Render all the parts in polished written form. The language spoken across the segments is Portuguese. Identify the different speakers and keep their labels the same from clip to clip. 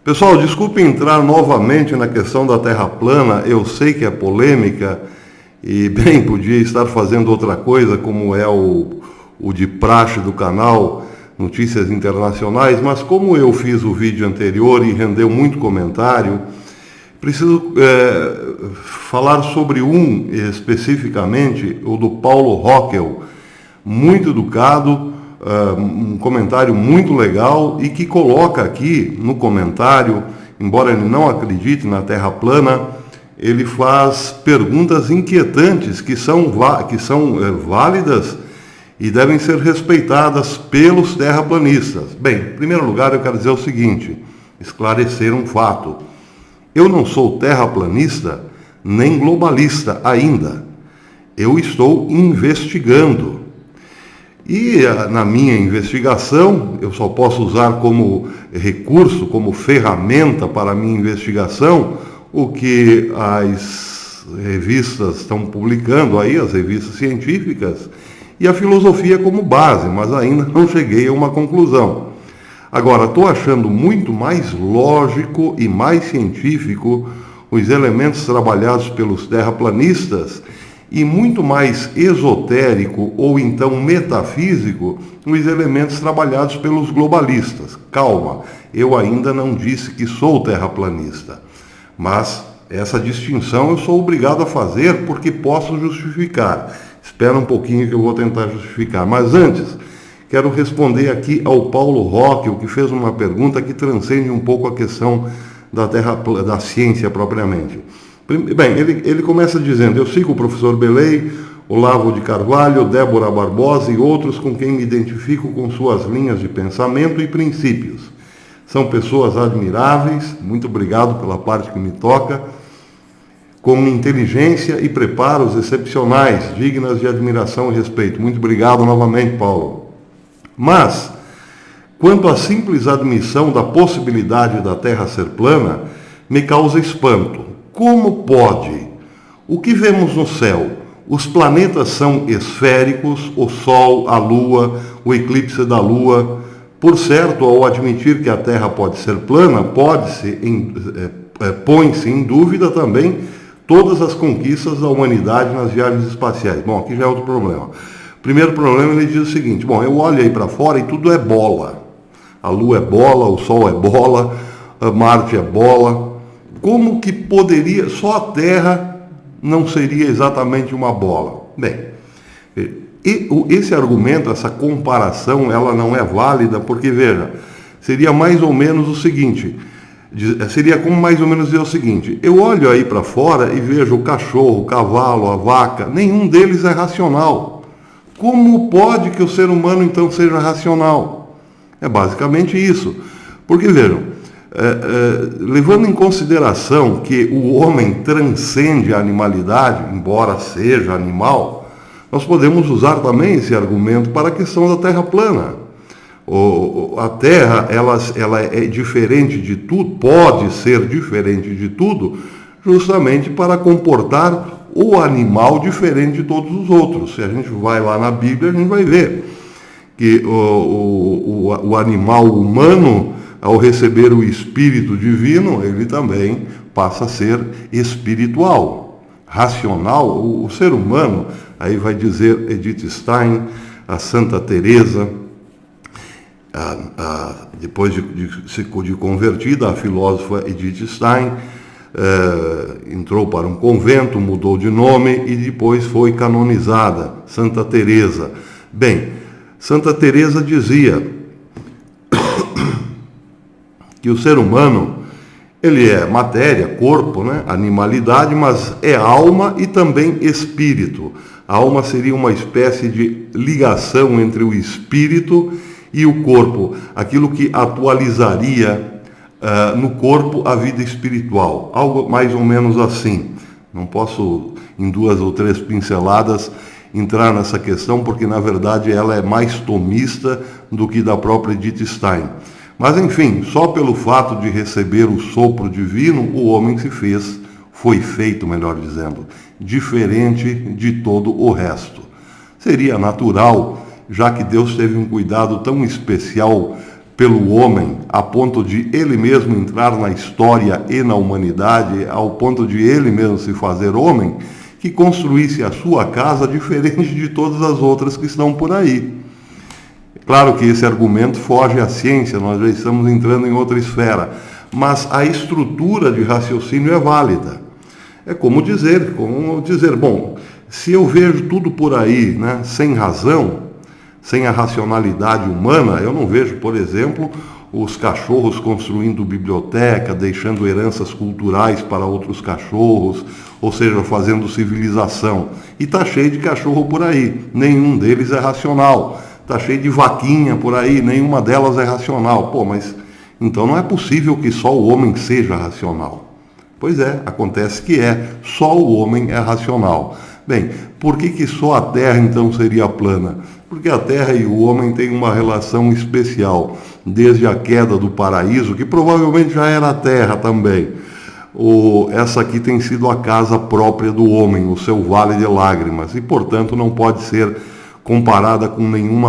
Speaker 1: Pessoal, desculpe entrar novamente na questão da Terra plana, eu sei que é polêmica e, bem, podia estar fazendo outra coisa, como é o de praxe do canal Notícias Internacionais, mas como eu fiz o vídeo anterior e rendeu muito comentário, preciso falar sobre um especificamente, o do Paulo Rockel, muito educado, um comentário muito legal e que coloca aqui no comentário, embora ele não acredite na Terra plana, ele faz perguntas inquietantes que são válidas e devem ser respeitadas pelos terraplanistas. Bem, em primeiro lugar eu quero dizer o seguinte, esclarecer um fato. Eu não sou terraplanista nem globalista ainda. Eu estou investigando. E na minha investigação, eu só posso usar como recurso, como ferramenta para a minha investigação, o que as revistas estão publicando aí, as revistas científicas, e a filosofia como base, mas ainda não cheguei a uma conclusão. Agora, estou achando muito mais lógico e mais científico os elementos trabalhados pelos terraplanistas e muito mais esotérico ou então metafísico os elementos trabalhados pelos globalistas. Calma, eu ainda não disse que sou terraplanista, mas essa distinção eu sou obrigado a fazer porque posso justificar. Espera um pouquinho que eu vou tentar justificar, mas antes quero responder aqui ao Paulo Rockel, que fez uma pergunta que transcende um pouco a questão da ciência propriamente. Bem, ele começa dizendo, eu sigo o professor Belei, Olavo de Carvalho, Débora Barbosa e outros com quem me identifico com suas linhas de pensamento e princípios. São pessoas admiráveis, muito obrigado pela parte que me toca, com inteligência e preparos excepcionais, dignas de admiração e respeito. Muito obrigado novamente, Paulo. Mas, quanto à simples admissão da possibilidade da Terra ser plana, me causa espanto. Como pode? O que vemos no céu? Os planetas são esféricos, o Sol, a Lua, o eclipse da Lua. Por certo, ao admitir que a Terra pode ser plana, põe-se em dúvida também todas as conquistas da humanidade nas viagens espaciais. Bom, aqui já é outro problema. Primeiro problema, ele diz o seguinte, bom, eu olho aí para fora e tudo é bola. A Lua é bola, o Sol é bola, Marte é bola. Como que poderia, só a Terra não seria exatamente uma bola? Bem, esse argumento, essa comparação, ela não é válida porque, veja, seria mais ou menos o seguinte, seria como mais ou menos dizer o seguinte, eu olho aí para fora e vejo o cachorro, o cavalo, a vaca, nenhum deles é racional. Como pode que o ser humano então seja racional? É basicamente isso. Porque, vejam, levando em consideração que o homem transcende a animalidade, embora seja animal, nós podemos usar também esse argumento para a questão da Terra plana. A Terra, ela é diferente de tudo, pode ser diferente de tudo, justamente para comportar o animal diferente de todos os outros. Se a gente vai lá na Bíblia, a gente vai ver que o animal humano, ao receber o Espírito Divino, ele também passa a ser espiritual, racional. O ser humano, aí vai dizer Edith Stein, a Santa Teresa, depois de convertida, a filósofa Edith Stein, entrou para um convento, mudou de nome e depois foi canonizada, Santa Teresa. Bem, Santa Teresa dizia que o ser humano, ele é matéria, corpo, né, animalidade, mas é alma e também espírito. A alma seria uma espécie de ligação entre o espírito e o corpo, aquilo que atualizaria no corpo a vida espiritual, algo mais ou menos assim. Não posso, em 2 ou 3 pinceladas, entrar nessa questão, porque na verdade ela é mais tomista do que da própria Edith Stein. Mas enfim, só pelo fato de receber o sopro divino, o homem foi feito, melhor dizendo, diferente de todo o resto. Seria natural, já que Deus teve um cuidado tão especial pelo homem, a ponto de ele mesmo entrar na história e na humanidade, ao ponto de ele mesmo se fazer homem, que construísse a sua casa diferente de todas as outras que estão por aí. Claro que esse argumento foge à ciência, nós já estamos entrando em outra esfera, mas a estrutura de raciocínio é válida. É como dizer, bom, se eu vejo tudo por aí, né, sem razão, sem a racionalidade humana, eu não vejo, por exemplo, os cachorros construindo biblioteca, deixando heranças culturais para outros cachorros, ou seja, fazendo civilização. E está cheio de cachorro por aí, nenhum deles é racional. Está cheio de vaquinha por aí, nenhuma delas é racional. Pô, mas então não é possível que só o homem seja racional. Pois é, acontece que só o homem é racional. Bem, por que só a Terra então seria plana? Porque a Terra e o homem têm uma relação especial, desde a queda do paraíso, que provavelmente já era a Terra também. Essa aqui tem sido a casa própria do homem, o seu vale de lágrimas, e portanto não pode ser comparada com nenhum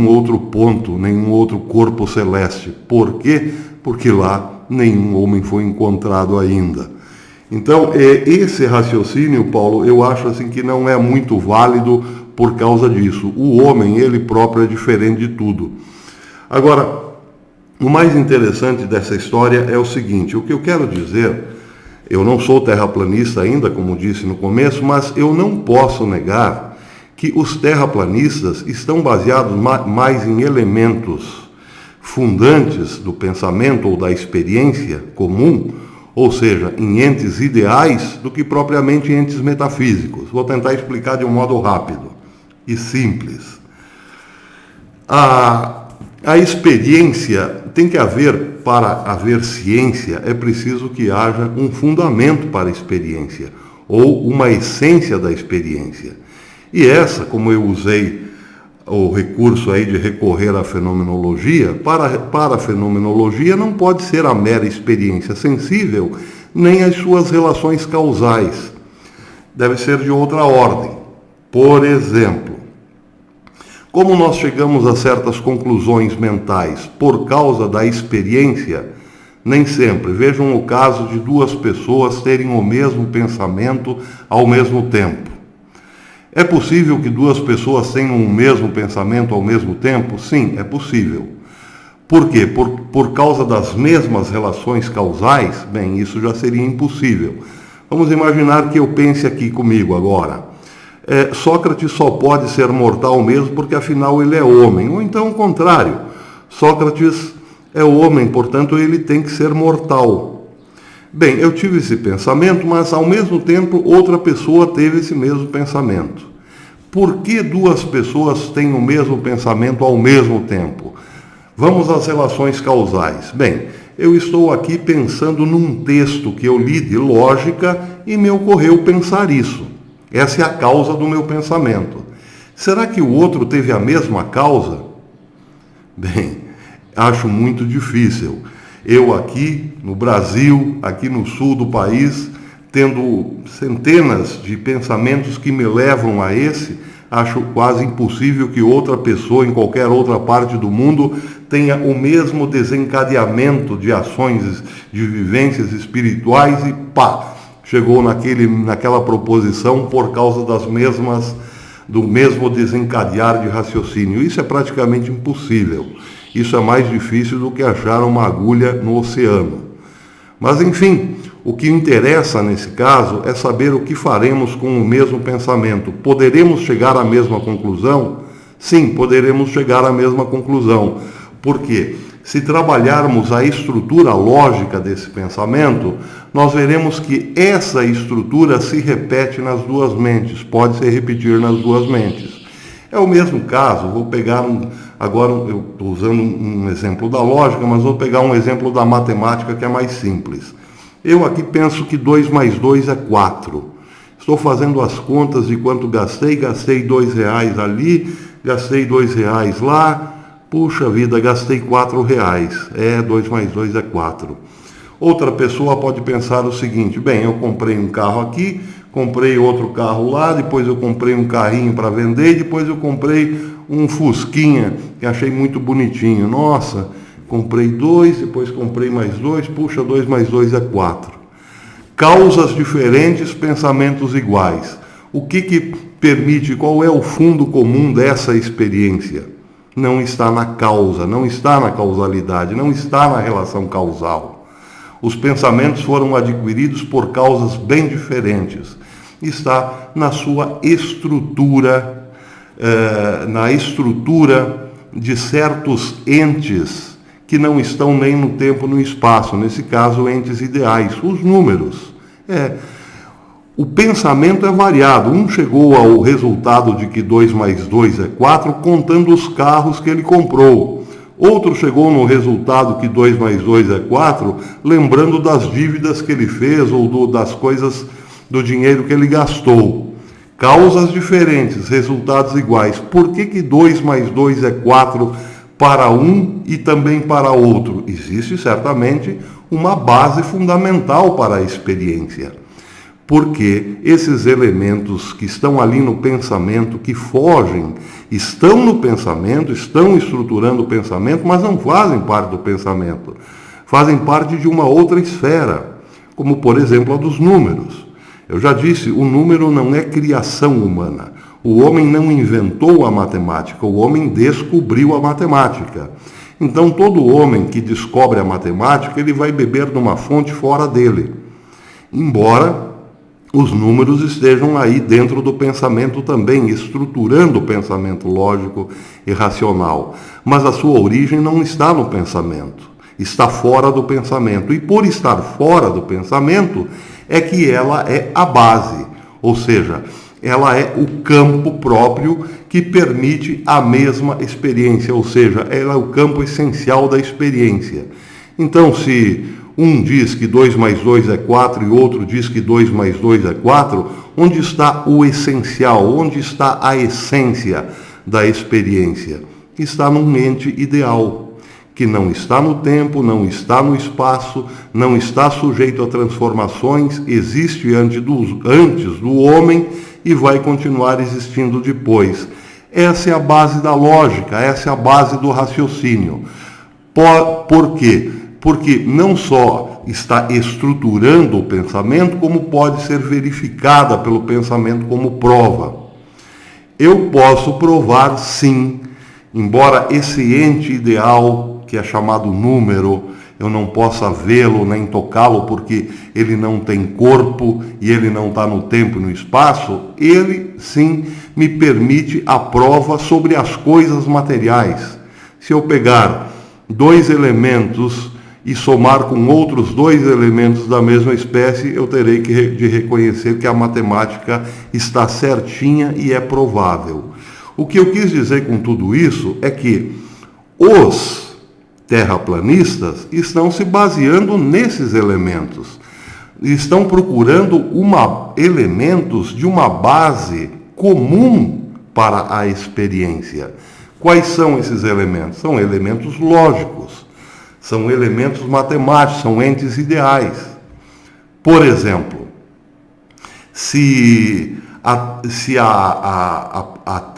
Speaker 1: outro ponto, nenhum outro corpo celeste. Por quê? Porque lá nenhum homem foi encontrado ainda. Então, esse raciocínio, Paulo, eu acho assim que não é muito válido por causa disso. O homem, ele próprio, é diferente de tudo. Agora, o mais interessante dessa história é o seguinte: o que eu quero dizer, eu não sou terraplanista ainda, como disse no começo, mas eu não posso negar que os terraplanistas estão baseados mais em elementos fundantes do pensamento ou da experiência comum, ou seja, em entes ideais, do que propriamente em entes metafísicos. Vou tentar explicar de um modo rápido e simples. A experiência tem que haver, para haver ciência, é preciso que haja um fundamento para a experiência, ou uma essência da experiência. E essa, como eu usei o recurso aí de recorrer à fenomenologia, para a fenomenologia não pode ser a mera experiência sensível, nem as suas relações causais. Deve ser de outra ordem. Por exemplo, como nós chegamos a certas conclusões mentais por causa da experiência, nem sempre. Vejam o caso de duas pessoas terem o mesmo pensamento ao mesmo tempo. É possível que duas pessoas tenham o mesmo pensamento ao mesmo tempo? Sim, é possível. Por quê? Por causa das mesmas relações causais? Bem, isso já seria impossível. Vamos imaginar que eu pense aqui comigo agora. Sócrates só pode ser mortal mesmo porque afinal ele é homem. Ou então o contrário. Sócrates é homem, portanto ele tem que ser mortal. Bem, eu tive esse pensamento, mas ao mesmo tempo outra pessoa teve esse mesmo pensamento. Por que duas pessoas têm o mesmo pensamento ao mesmo tempo? Vamos às relações causais. Bem, eu estou aqui pensando num texto que eu li de lógica e me ocorreu pensar isso. Essa é a causa do meu pensamento. Será que o outro teve a mesma causa? Bem, acho muito difícil. Eu aqui no Brasil, aqui no sul do país, tendo centenas de pensamentos que me levam a esse, acho quase impossível que outra pessoa em qualquer outra parte do mundo tenha o mesmo desencadeamento de ações, de vivências espirituais e pá, chegou naquela proposição por causa do mesmo desencadear de raciocínio. Isso é praticamente impossível. Isso é mais difícil do que achar uma agulha no oceano. Mas, enfim, o que interessa nesse caso é saber o que faremos com o mesmo pensamento. Poderemos chegar à mesma conclusão? Sim, poderemos chegar à mesma conclusão. Por quê? Se trabalharmos a estrutura lógica desse pensamento, nós veremos que essa estrutura se repete nas duas mentes, pode se repetir nas duas mentes. É o mesmo caso, vou pegar agora eu estou usando um exemplo da lógica, mas vou pegar um exemplo da matemática que é mais simples. Eu aqui penso que 2 mais 2 é 4. Estou fazendo as contas de quanto gastei R$2 ali, gastei R$2 lá, puxa vida, gastei R$4. 2 mais 2 é 4. Outra pessoa pode pensar o seguinte: bem, eu comprei um carro aqui, comprei outro carro lá, depois eu comprei um carrinho para vender, depois eu comprei um Fusquinha que achei muito bonitinho. Nossa, comprei 2, depois comprei mais 2, puxa, 2 mais 2 é 4. Causas diferentes, pensamentos iguais. O que permite, qual é o fundo comum dessa experiência? Não está na causa, não está na causalidade, não está na relação causal. Os pensamentos foram adquiridos por causas bem diferentes. Está na sua estrutura, na estrutura de certos entes que não estão nem no tempo, no espaço, nesse caso, entes ideais, os números. O pensamento é variado. Um chegou ao resultado de que 2 mais 2 é 4, contando os carros que ele comprou. Outro chegou no resultado que 2 mais 2 é 4, lembrando das dívidas que ele fez ou das coisas, do dinheiro que ele gastou. Causas diferentes, resultados iguais. Por que 2 mais 2 é 4 para um e também para outro? Existe certamente uma base fundamental para a experiência. Porque esses elementos que estão ali no pensamento, que fogem, estão no pensamento, estão estruturando o pensamento, mas não fazem parte do pensamento. Fazem parte de uma outra esfera, como por exemplo a dos números. Eu já disse, o número não é criação humana. O homem não inventou a matemática, o homem descobriu a matemática. Então todo homem que descobre a matemática, ele vai beber numa fonte fora dele. Embora os números estejam aí dentro do pensamento também, estruturando o pensamento lógico e racional. Mas a sua origem não está no pensamento, está fora do pensamento. E por estar fora do pensamento, é que ela é a base, ou seja, ela é o campo próprio que permite a mesma experiência, ou seja, ela é o campo essencial da experiência. Então, se um diz que 2 mais 2 é 4 e outro diz que 2 mais 2 é 4, onde está o essencial, onde está a essência da experiência? Está num ente ideal, que não está no tempo, não está no espaço, não está sujeito a transformações, existe antes do homem e vai continuar existindo depois. Essa é a base da lógica, essa é a base do raciocínio. Por quê? Porque não só está estruturando o pensamento, como pode ser verificada pelo pensamento como prova. Eu posso provar, sim, embora esse ente ideal, que é chamado número, eu não possa vê-lo nem tocá-lo porque ele não tem corpo e ele não está no tempo e no espaço, ele sim me permite a prova sobre as coisas materiais. Se eu pegar 2 elementos e somar com outros 2 elementos da mesma espécie, eu terei de reconhecer que a matemática está certinha e é provável. O que eu quis dizer com tudo isso é que os terraplanistas estão se baseando nesses elementos. Estão procurando elementos de uma base comum para a experiência. Quais são esses elementos? São elementos lógicos. São elementos matemáticos, são entes ideais. Por exemplo, se a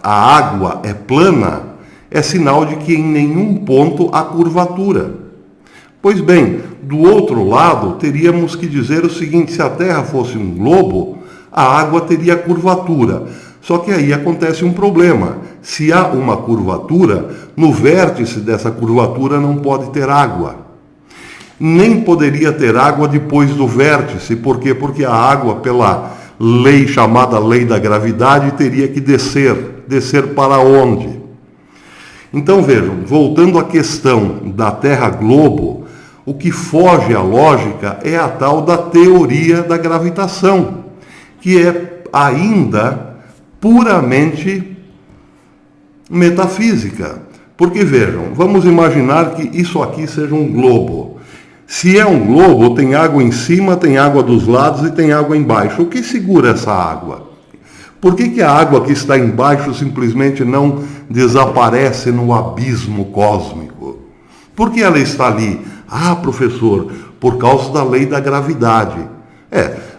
Speaker 1: água é plana, é sinal de que em nenhum ponto há curvatura. Pois bem, do outro lado, teríamos que dizer o seguinte: se a Terra fosse um globo, a água teria curvatura. Só que aí acontece um problema. Se há uma curvatura, no vértice dessa curvatura não pode ter água. Nem poderia ter água depois do vértice. Por quê? Porque a água, pela lei chamada lei da gravidade, teria que descer. Descer para onde? Então vejam, voltando à questão da Terra globo, o que foge à lógica é a tal da teoria da gravitação, que é ainda puramente metafísica. Porque vejam, vamos imaginar que isso aqui seja um globo. Se é um globo, tem água em cima, tem água dos lados e tem água embaixo. O que segura essa água? Por que a água que está embaixo simplesmente não desaparece no abismo cósmico? Por que ela está ali? Ah, professor, por causa da lei da gravidade.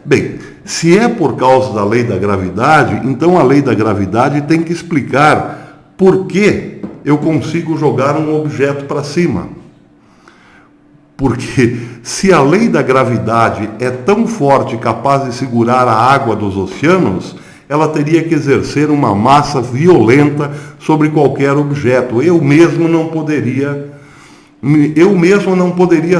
Speaker 1: Bem, se é por causa da lei da gravidade, então a lei da gravidade tem que explicar Por que eu consigo jogar um objeto para cima? Porque se a lei da gravidade é tão forte, capaz de segurar a água dos oceanos, ela teria que exercer uma massa violenta sobre qualquer objeto. Eu mesmo não poderia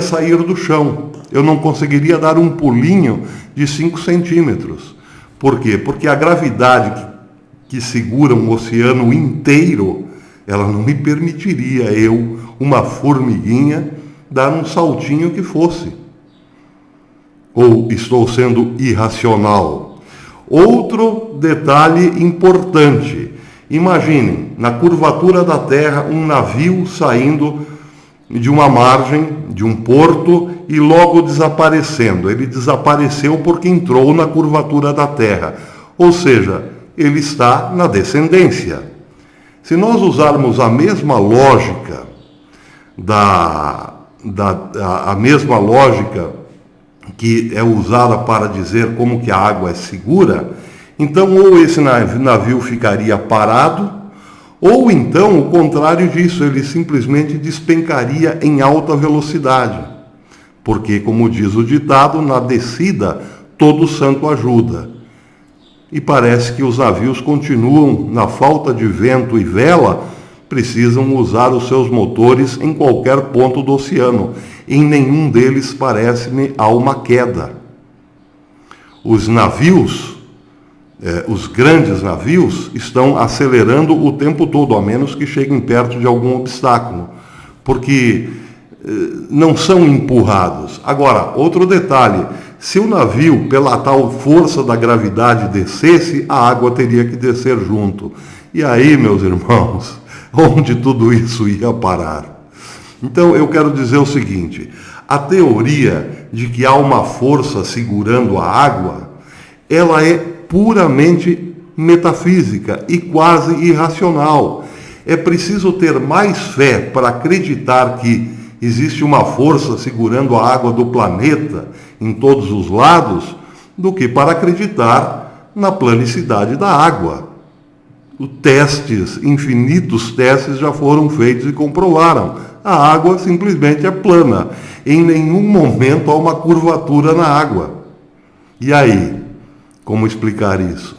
Speaker 1: sair do chão. Eu não conseguiria dar um pulinho de 5 centímetros. Por quê? Porque a gravidade que segura um oceano inteiro, ela não me permitiria eu, uma formiguinha, dar um saltinho que fosse. Ou estou sendo irracional? Outro detalhe importante. Imaginem, na curvatura da Terra, um navio saindo de uma margem, de um porto, e logo desaparecendo. Ele desapareceu porque entrou na curvatura da Terra. Ou seja, ele está na descendência. Se nós usarmos a mesma lógica a mesma lógica que é usada para dizer como que a água é segura, então ou esse navio ficaria parado, ou então o contrário disso, ele simplesmente despencaria em alta velocidade. Porque, como diz o ditado, na descida todo santo ajuda. E parece que os navios continuam, na falta de vento e vela, precisam usar os seus motores em qualquer ponto do oceano. Em nenhum deles parece-me há uma queda. Os navios, os grandes navios, estão acelerando o tempo todo, a menos que cheguem perto de algum obstáculo, porque não são empurrados. Agora, outro detalhe, se o navio, pela tal força da gravidade, descesse, a água teria que descer junto. E aí, meus irmãos, onde tudo isso ia parar? Então, eu quero dizer o seguinte, a teoria de que há uma força segurando a água, ela é puramente metafísica e quase irracional. É preciso ter mais fé para acreditar que existe uma força segurando a água do planeta em todos os lados, do que para acreditar na planicidade da água. Infinitos testes já foram feitos e comprovaram. A água simplesmente é plana. Em nenhum momento há uma curvatura na água. E aí, como explicar isso?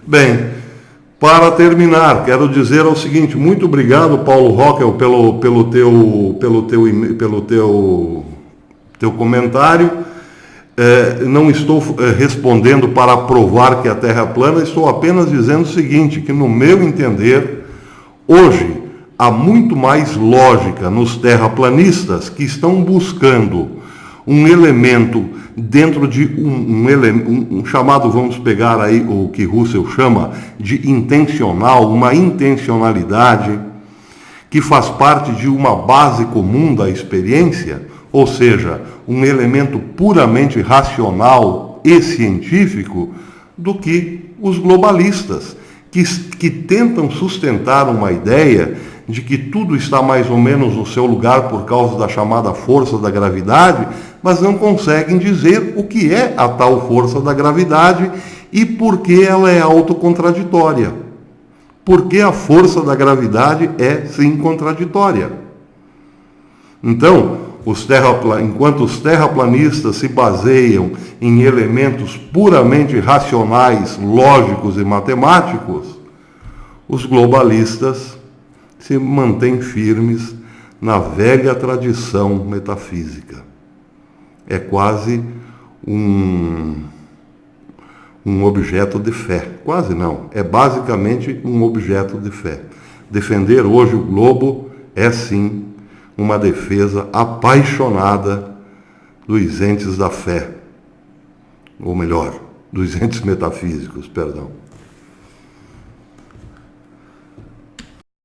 Speaker 1: Bem, para terminar, quero dizer o seguinte, muito obrigado, Paulo Rockel, pelo teu comentário. Não estou respondendo para provar que a Terra é plana, estou apenas dizendo o seguinte, que no meu entender, hoje, há muito mais lógica nos terraplanistas que estão buscando um elemento dentro de um chamado, vamos pegar aí o que Russell chama de intencional, uma intencionalidade que faz parte de uma base comum da experiência, ou seja, um elemento puramente racional e científico, do que os globalistas, que tentam sustentar uma ideia de que tudo está mais ou menos no seu lugar por causa da chamada força da gravidade, mas não conseguem dizer o que é a tal força da gravidade e por que ela é autocontraditória. Porque a força da gravidade é, sim, contraditória. Então, enquanto os terraplanistas se baseiam em elementos puramente racionais, lógicos e matemáticos, os globalistas se mantêm firmes na velha tradição metafísica. É quase um objeto de fé. Quase não, é basicamente um objeto de fé. Defender hoje o globo é sim uma defesa apaixonada dos entes da fé, ou melhor, dos entes metafísicos, perdão.